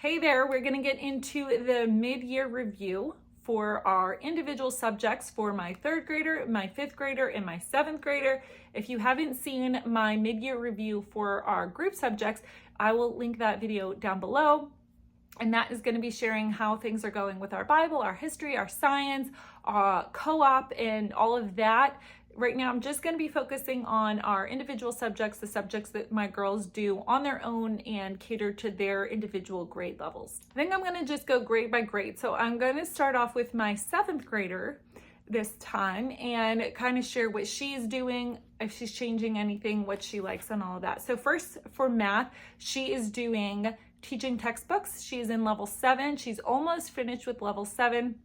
Hey there, we're going to get into the mid-year review for our individual subjects for my third grader, my fifth grader, and my seventh grader. If you haven't seen my mid-year review for our group subjects, I will link that video down below. And that is going to be sharing how things are going with our Bible, our history, our science, co-op, and all of that. Right now, I'm just going to be focusing on our individual subjects, the subjects that my girls do on their own and cater to their individual grade levels. I think I'm going to just go grade by grade. So I'm going to start off with my seventh grader this time and kind of share what she's doing, if she's changing anything, what she likes, and all of that. So first, for math, she is doing teaching textbooks. She's in level 7. She's almost finished with level 7.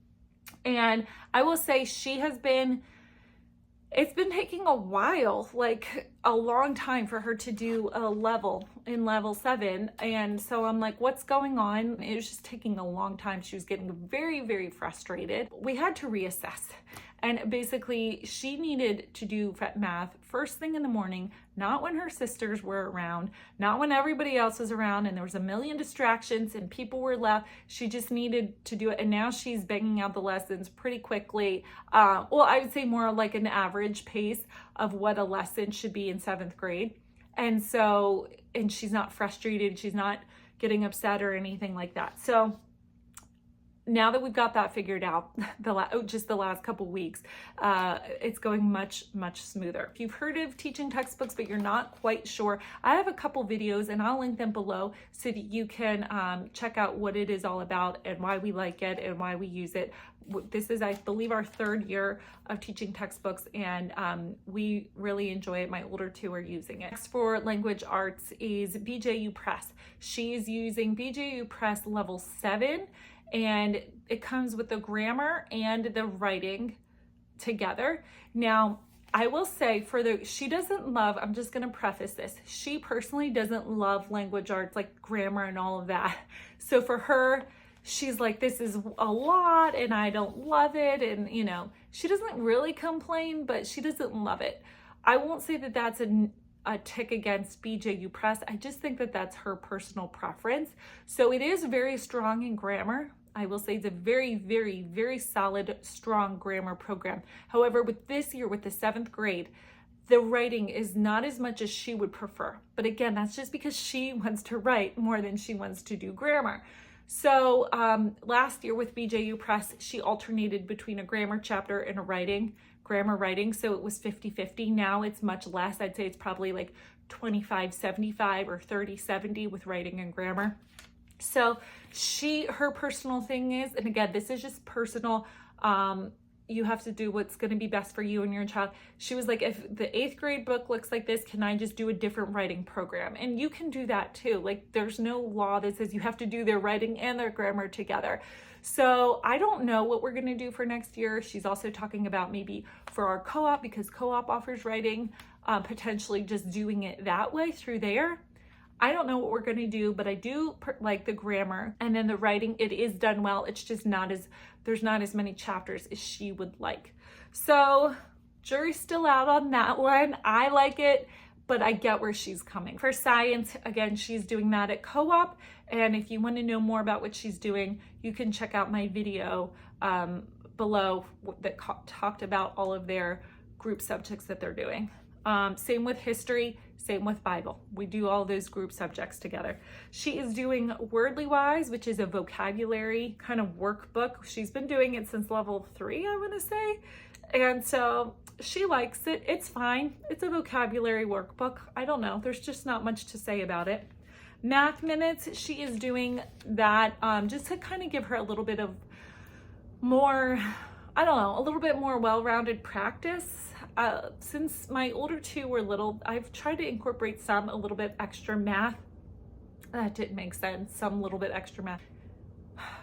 And I will say it's been taking a while, like a long time for her to do a level in level 7. And so I'm like, what's going on? It was just taking a long time. She was getting very, very frustrated. We had to reassess. And basically, she needed to do math first thing in the morning, not when her sisters were around, not when everybody else was around and there was a million distractions and people were left. She just needed to do it. And now she's banging out the lessons pretty quickly. Well, I would say more like an average pace of what a lesson should be in 7th grade. And she's not frustrated. She's not getting upset or anything like that. So now that we've got that figured out, just the last couple weeks, it's going much, much smoother. If you've heard of teaching textbooks, but you're not quite sure, I have a couple videos and I'll link them below so that you can check out what it is all about and why we like it and why we use it. This is, I believe, our 3rd year of teaching textbooks, and we really enjoy it. My older 2 are using it. Next for language arts is BJU Press. She's using BJU Press level 7. And it comes with the grammar and the writing together. Now, I will say she doesn't love, I'm just going to preface this, she personally doesn't love language arts, like grammar and all of that. So for her, she's like, this is a lot and I don't love it. And, she doesn't really complain, but she doesn't love it. I won't say that that's a tick against BJU Press. I just think that that's her personal preference. So it is very strong in grammar. I will say it's a very, very, very solid, strong grammar program. However, with this year, with the 7th grade, the writing is not as much as she would prefer. But again, that's just because she wants to write more than she wants to do grammar. So last year with BJU Press, she alternated between a grammar chapter and a grammar writing. So it was 50-50. Now it's much less. I'd say it's probably like 25-75 or 30-70 with writing and grammar. So her personal thing is, and again, this is just personal, you have to do what's going to be best for you and your child. She was like, if the 8th grade book looks like this, can I just do a different writing program? And you can do that too. Like, there's no law that says you have to do their writing and their grammar together. So I don't know what we're going to do for next year. She's also talking about maybe for our co-op, because co-op offers writing, potentially just doing it that way through there. I don't know what we're going to do, but I do like the grammar, and then the writing, it is done well. It's just there's not as many chapters as she would like. So jury's still out on that one. I like it, but I get where she's coming. For science, again, she's doing that at co-op. And if you want to know more about what she's doing, you can check out my video below that talked about all of their group subjects that they're doing. Same with history, same with Bible. We do all those group subjects together. She is doing Wordly Wise, which is a vocabulary kind of workbook. She's been doing it since level 3, I want to say. And so she likes it. It's fine. It's a vocabulary workbook. I don't know. There's just not much to say about it. Math Minutes, she is doing that just to kind of give her a little bit of more, a little bit more well-rounded practice. Since my older 2 were little, I've tried to incorporate a little bit extra math. That didn't make sense. Some little bit extra math.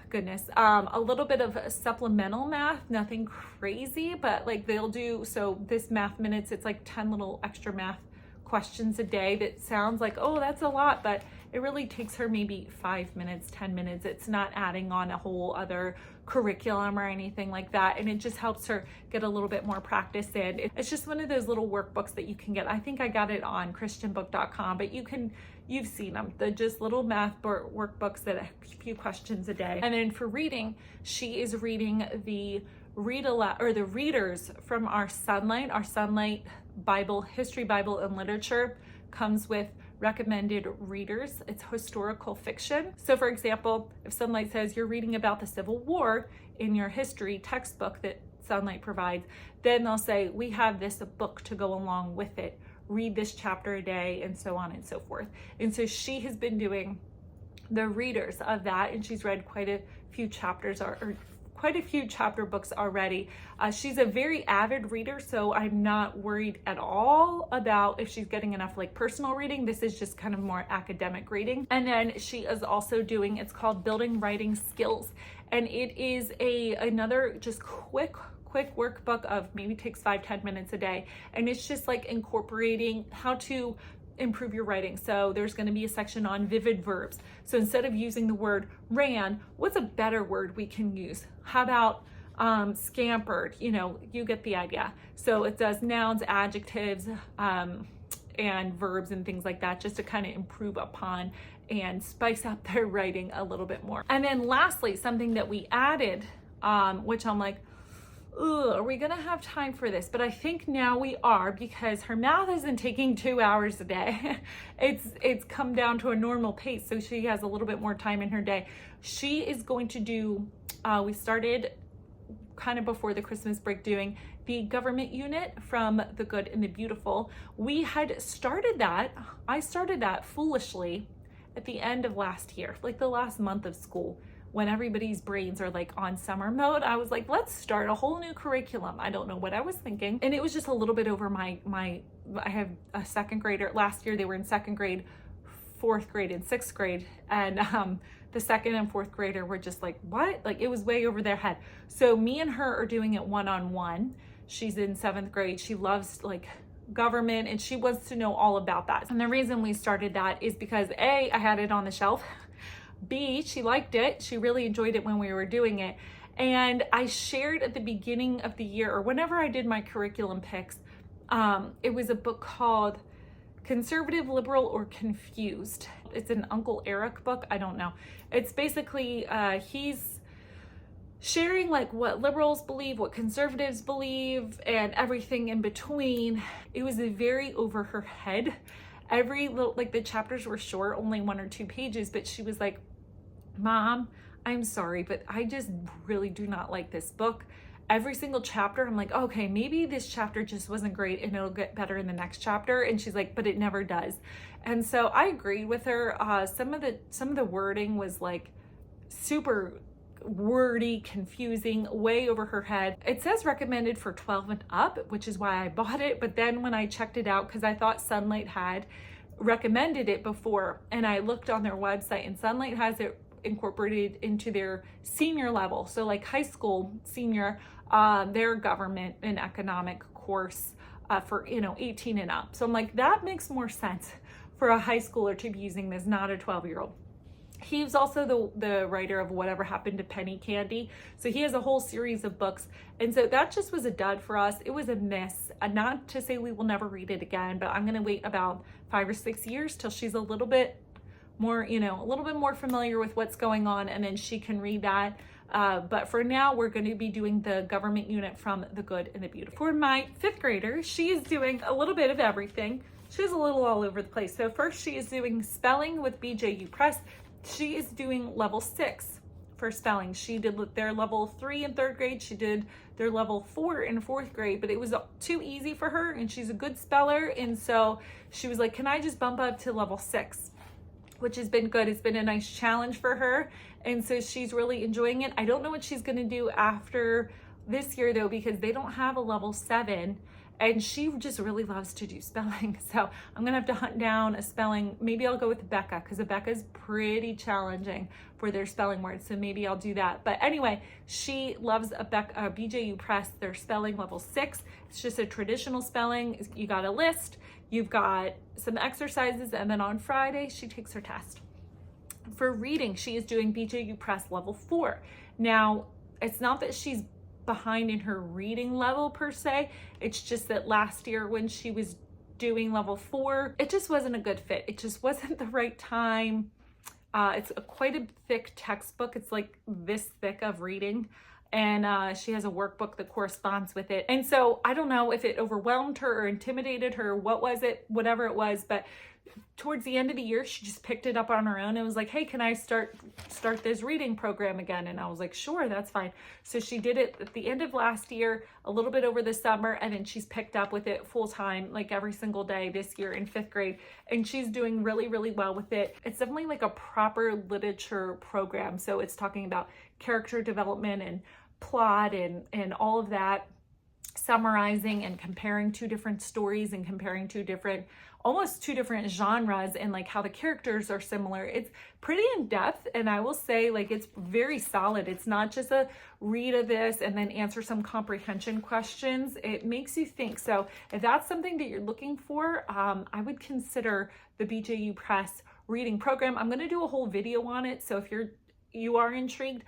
Goodness. A little bit of supplemental math, nothing crazy, but like they'll do, so this Math Minutes, it's like 10 little extra math questions a day. That sounds like, oh, that's a lot, but it really takes her maybe 5 minutes, 10 minutes. It's not adding on a whole other curriculum or anything like that. And it just helps her get a little bit more practice in. It's just one of those little workbooks that you can get. I think I got it on christianbook.com, but you can You've seen them. They're just little math workbooks that a few questions a day. And then for reading, she is reading the the readers from our Sunlight Bible, History, Bible, and Literature comes with recommended readers. It's historical fiction. So for example, if Sunlight says you're reading about the Civil War in your history textbook that Sunlight provides, then they'll say, we have this book to go along with it. Read this chapter a day, and so on and so forth. And so she has been doing the readers of that, and she's read quite a few chapters or quite a few chapter books already. She's a very avid reader, so I'm not worried at all about if she's getting enough like personal reading. This is just kind of more academic reading. And then she is also doing, it's called Building Writing Skills, and it is another just quick workbook of maybe takes 5-10 minutes a day, and it's just like incorporating how to improve your writing. So there's going to be a section on vivid verbs. So instead of using the word ran, what's a better word we can use? How about scampered? You know, you get the idea. So it does nouns, adjectives, and verbs and things like that, just to kind of improve upon and spice up their writing a little bit more. And then lastly, something that we added, which I'm like, ooh, are we gonna have time for this? But I think now we are, because her math isn't taking 2 hours a day. It's come down to a normal pace, so she has a little bit more time in her day. She is going to do, we started kind of before the Christmas break doing the government unit from The Good and the Beautiful. We had started that, I started that foolishly at the end of last year, like the last month of school, when everybody's brains are like on summer mode. I was like, let's start a whole new curriculum. I don't know what I was thinking. And it was just a little bit over I have a second grader. Last year they were in second grade, fourth grade, and sixth grade. And the second and fourth grader were just like, what? Like it was way over their head. So me and her are doing it one-on-one. She's in seventh grade. She loves like government and she wants to know all about that. And the reason we started that is because A, I had it on the shelf. B, she liked it. She really enjoyed it when we were doing it. And I shared at the beginning of the year, or whenever I did my curriculum picks, it was a book called Conservative, Liberal, or Confused. It's an Uncle Eric book. I don't know. It's basically, he's sharing like what liberals believe, what conservatives believe, and everything in between. It was a very over her head. Every little, like the chapters were short, only 1 or 2 pages, but she was like, Mom, I'm sorry, but I just really do not like this book. Every single chapter, I'm like, okay, maybe this chapter just wasn't great and it'll get better in the next chapter. And she's like, but it never does. And so I agreed with her. Some of the wording was like super wordy, confusing, way over her head. It says recommended for 12 and up, which is why I bought it. But then when I checked it out, because I thought Sunlight had recommended it before, and I looked on their website, and Sunlight has it incorporated into their senior level. So like high school senior, their government and economic course for 18 and up. So I'm like, that makes more sense for a high schooler to be using this, not a 12-year-old. He's also the writer of Whatever Happened to Penny Candy. So he has a whole series of books. And so that just was a dud for us. It was a miss. Not to say we will never read it again, but I'm going to wait about 5 or 6 years till she's a little bit more, a little bit more familiar with what's going on, and then she can read that. But for now, we're going to be doing the government unit from The Good and the Beautiful. For my 5th grader, she is doing a little bit of everything. She's a little all over the place. So first she is doing spelling with BJU Press. She is doing level 6 for spelling. She did their level 3 in 3rd grade. She did their level 4 in 4th grade, but it was too easy for her, and she's a good speller. And so she was like, can I just bump up to level 6? Which has been good. It's been a nice challenge for her. And so she's really enjoying it. I don't know what she's going to do after this year though, because they don't have a level 7. And she just really loves to do spelling. So I'm going to have to hunt down a spelling. Maybe I'll go with Becca, because Becca's pretty challenging for their spelling words. So maybe I'll do that. But anyway, she loves BJU Press, their spelling level 6. It's just a traditional spelling. You got a list, you've got some exercises, and then on Friday, she takes her test. For reading, she is doing BJU Press level 4. Now, it's not that she's behind in her reading level per se. It's just that last year when she was doing level 4. It just wasn't a good fit. It just wasn't the right time. It's quite a thick textbook. It's like this thick of reading. And she has a workbook that corresponds with it. And so I don't know if it overwhelmed her or intimidated her, what was it, whatever it was, but towards the end of the year, she just picked it up on her own and was like, hey, can I start this reading program again? And I was like, sure, that's fine. So she did it at the end of last year, a little bit over the summer, and then she's picked up with it full time, like every single day this year in 5th grade. And she's doing really, really well with it. It's definitely like a proper literature program. So it's talking about character development and plot and all of that, summarizing and comparing 2 different stories and comparing almost two different genres, and like how the characters are similar. It's pretty in depth, and I will say like it's very solid. It's not just a read of this and then answer some comprehension questions. It makes you think. So if that's something that you're looking for, I would consider the BJU Press reading program. I'm going to do a whole video on it. So if you are intrigued,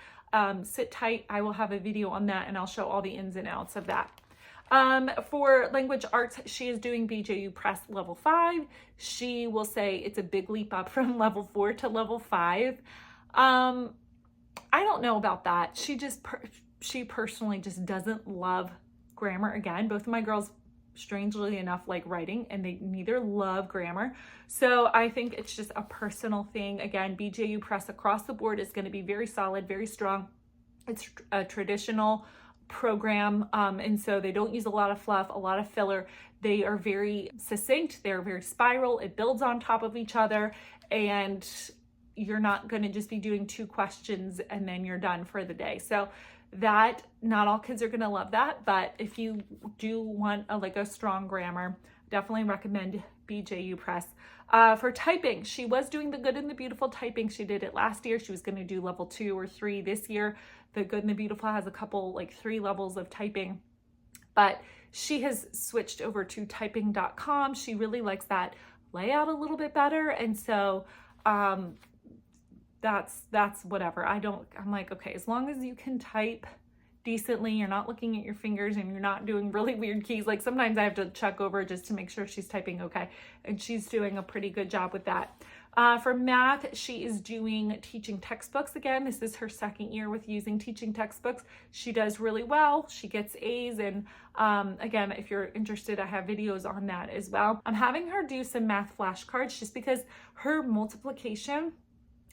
sit tight. I will have a video on that, and I'll show all the ins and outs of that. For language arts, she is doing BJU Press level 5. She will say it's a big leap up from level 4 to level 5. I don't know about that. She personally just doesn't love grammar. Again, both of my girls, strangely enough, like writing, and they neither love grammar. So I think it's just a personal thing. Again, BJU Press across the board is going to be very solid, very strong. It's a traditional program, and so they don't use a lot of fluff, a lot of filler. They are very succinct. They're very spiral. It builds on top of each other, and you're not going to just be doing 2 questions and then you're done for the day. So that, not all kids are going to love that, but if you do want a strong grammar, definitely recommend BJU Press. For typing, she was doing the Good and the Beautiful typing. She did it last year. She was going to do level 2 or 3 this year. The Good and the Beautiful has a couple, 3 levels of typing, but she has switched over to typing.com. She really likes that layout a little bit better. And so, that's whatever. I'm like, okay, as long as you can type decently, you're not looking at your fingers and you're not doing really weird keys. Like sometimes I have to check over just to make sure she's typing okay. And she's doing a pretty good job with that. For math, she is doing teaching textbooks again. This is her 2nd year with using teaching textbooks. She does really well. She gets A's. And again, if you're interested, I have videos on that as well. I'm having her do some math flashcards just because her multiplication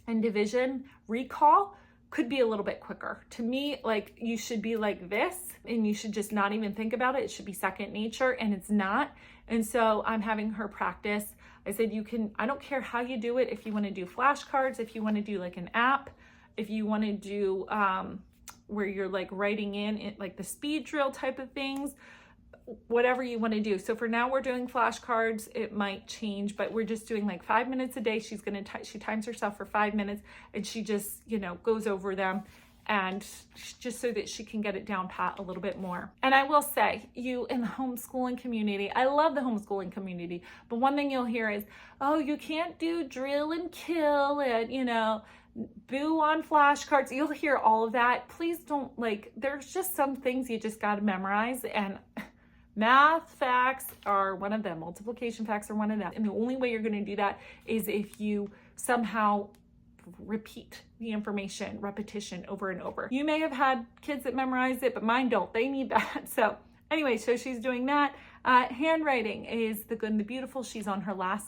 and division recall could be a little bit quicker. To me, you should be like this and you should just not even think about it. It should be second nature, and it's not. And so I'm having her practice. I said, I don't care how you do it. If you want to do flashcards, if you want to do an app, if you want to do where you're writing in the speed drill type of things, whatever you want to do. So for now, we're doing flashcards. It might change, but we're just doing 5 minutes a day. She times herself for 5 minutes, and she just, goes over them, and just so that she can get it down pat a little bit more. And I will say, you in the homeschooling community, I love the homeschooling community, but one thing you'll hear is, oh, you can't do drill and kill and, boo on flashcards. You'll hear all of that. Please don't, there's just some things you just got to memorize, and math facts are one of them. Multiplication facts are one of them. And the only way you're going to do that is if you somehow repeat the information, repetition over and over. You may have had kids that memorize it, but mine don't. They need that. So anyway, so she's doing that. Handwriting is the Good and the Beautiful. She's on her last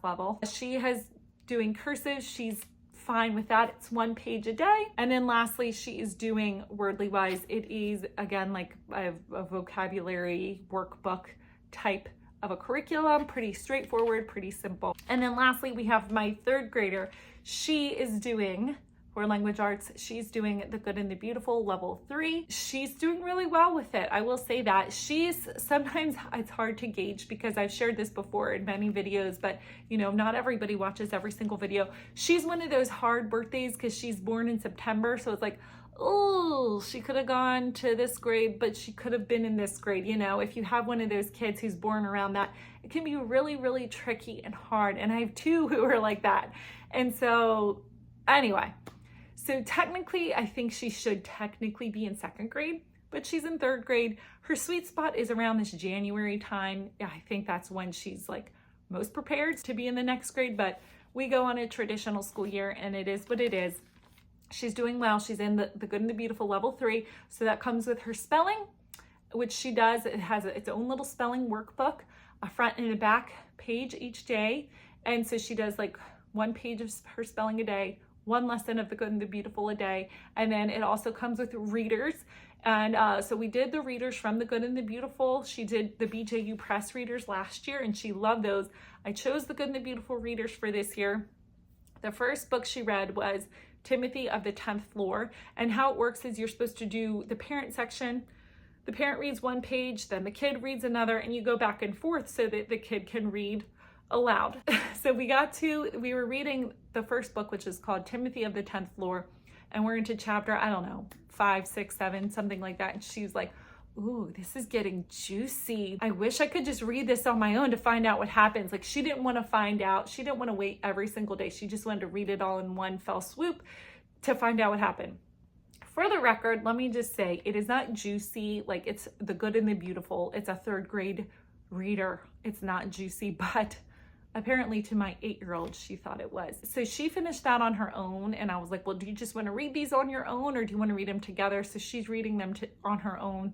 level. She has doing cursive. She's fine with that. It's 1 page a day. And then lastly, she is doing Wordly Wise. It is again a vocabulary workbook type of a curriculum, pretty straightforward, pretty simple. And then lastly, we have my 3rd grader. She is doing, for language arts, she's doing the Good and the Beautiful level 3. She's doing really well with it. I will say that. Sometimes it's hard to gauge because I've shared this before in many videos, but not everybody watches every single video. She's one of those hard birthdays because she's born in September. So it's oh, she could have gone to this grade, but she could have been in this grade. If you have one of those kids who's born around that, it can be really, really tricky and hard. And I have 2 who are like that. And so anyway, so technically, I think she should technically be in 2nd grade, but she's in 3rd grade. Her sweet spot is around this January time. I think that's when she's like most prepared to be in the next grade, but we go on a traditional school year and it is what it is. She's doing well. She's in the Good and the Beautiful level 3. So that comes with her spelling, which she does. It has its own little spelling workbook, a front and a back page each day. And so she does like 1 page of her spelling a day, 1 lesson of the Good and the Beautiful a day. And then it also comes with readers. And so we did the readers from the Good and the Beautiful. She did the BJU Press readers last year and she loved those. I chose the Good and the Beautiful readers for this year. The first book she read was Timothy of the 10th Floor. And how it works is you're supposed to do the parent section. The parent reads 1 page, then the kid reads another, and you go back and forth so that the kid can read aloud. So we were reading the first book, which is called Timothy of the 10th Floor. And we're into chapter, I don't know, 5, 6, 7, something like that. And she's like, ooh, this is getting juicy. I wish I could just read this on my own to find out what happens. Like she didn't want to find out. She didn't want to wait every single day. She just wanted to read it all in one fell swoop to find out what happened. For the record, let me just say, it is not juicy. Like it's the Good and the Beautiful. It's a 3rd grade reader. It's not juicy, but apparently to my 8-year-old, she thought it was. So she finished that on her own. And I was like, well, do you just want to read these on your own or do you want to read them together? So she's reading them on her own.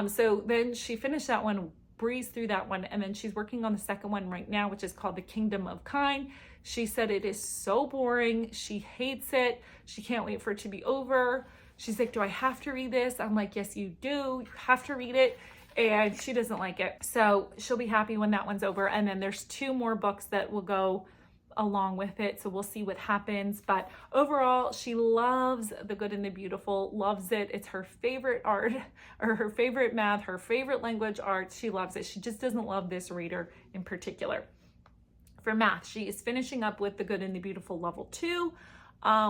So then she finished that one, breezed through that one. And then she's working on the second one right now, which is called The Kingdom of Kind. She said it is so boring. She hates it. She can't wait for it to be over. She's like, do I have to read this? I'm like, yes, you do. You have to read it. And she doesn't like it. So she'll be happy when that one's over. And then there's 2 more books that will go along with it. So we'll see what happens. But overall, she loves the Good and the Beautiful, loves it. It's her favorite art or her favorite math, her favorite language arts. She loves it. She just doesn't love this reader in particular. For math, she is finishing up with the Good and the Beautiful level 2.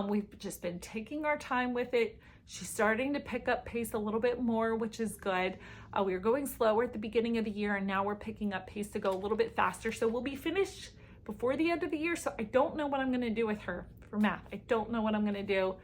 We've just been taking our time with it. She's starting to pick up pace a little bit more, which is good. We were going slower at the beginning of the year and now we're picking up pace to go a little bit faster. So we'll be finished before the end of the year. So I don't know what I'm going to do with her for math. I don't know what I'm going to do,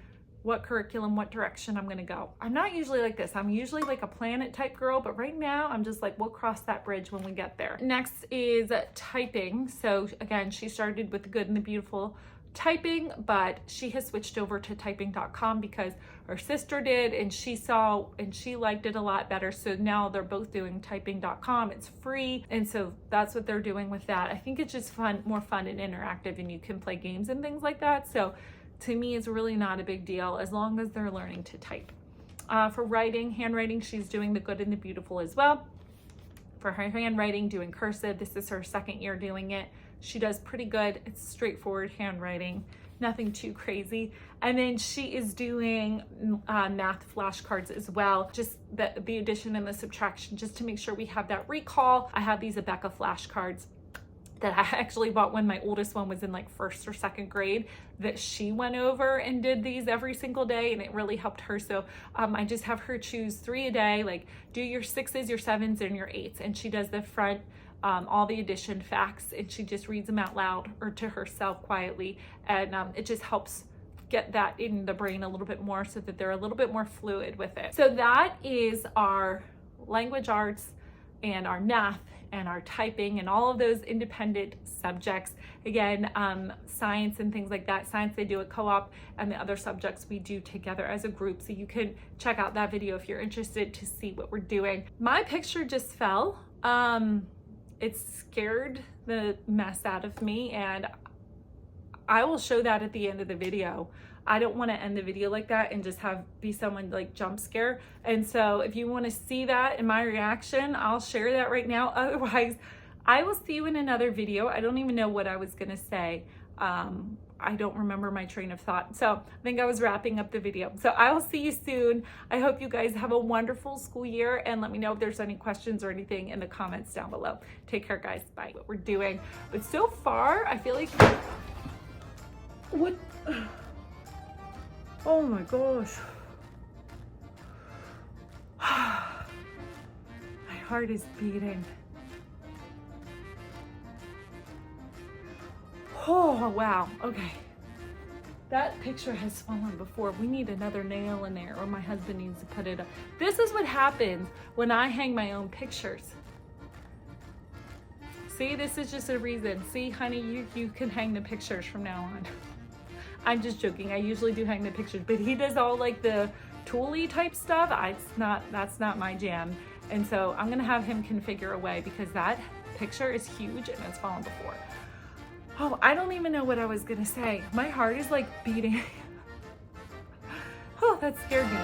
what curriculum, what direction I'm going to go. I'm not usually like this. I'm usually like a planet type girl, but right now I'm just like, we'll cross that bridge when we get there. Next is typing. So again, she started with the Good and the Beautiful typing, but she has switched over to typing.com because her sister did and she saw and she liked it a lot better. So now they're both doing typing.com. It's free. And so that's what they're doing with that. I think it's just fun, more fun and interactive, and you can play games and things like that. So to me, it's really not a big deal as long as they're learning to type. For writing, handwriting, she's doing the Good and the Beautiful as well. For her handwriting, doing cursive, this is her 2nd year doing it. She does pretty good. It's straightforward handwriting, nothing too crazy. And then she is doing math flashcards as well, just the addition and the subtraction, just to make sure we have that recall. I have these Abeka flashcards that I actually bought when my oldest one was in like 1st or 2nd grade, that she went over and did these every single day and it really helped her. So I just have her choose 3 a day, like do your 6s, your 7s, and your 8s. And she does the front, all the addition facts, and she just reads them out loud or to herself quietly. And it just helps get that in the brain a little bit more so that they're a little bit more fluid with it. So that is our language arts and our math and our typing and all of those independent subjects. Again, science and things like that. Science they do at co-op, and the other subjects we do together as a group. So you can check out that video if you're interested to see what we're doing. My picture just fell. It scared the mess out of me, and I will show that at the end of the video. I don't want to end the video like that and just be someone like jump scare. And so if you want to see that in my reaction, I'll share that right now. Otherwise, I will see you in another video. I don't even know what I was going to say. I don't remember my train of thought. So I think I was wrapping up the video. So I will see you soon. I hope you guys have a wonderful school year, and let me know if there's any questions or anything in the comments down below. Take care, guys. Bye. What we're doing. But so far, I feel like, what? Oh my gosh. My heart is beating. Oh, wow. Okay. That picture has fallen before. We need another nail in there, or my husband needs to put it up. This is what happens when I hang my own pictures. See, this is just a reason. See, honey, you can hang the pictures from now on. I'm just joking. I usually do hang the pictures, but he does all like the tooly type stuff. That's not my jam. And so I'm gonna have him configure a way, because that picture is huge and it's fallen before. Oh, I don't even know what I was gonna say. My heart is like beating. Oh, that scared me.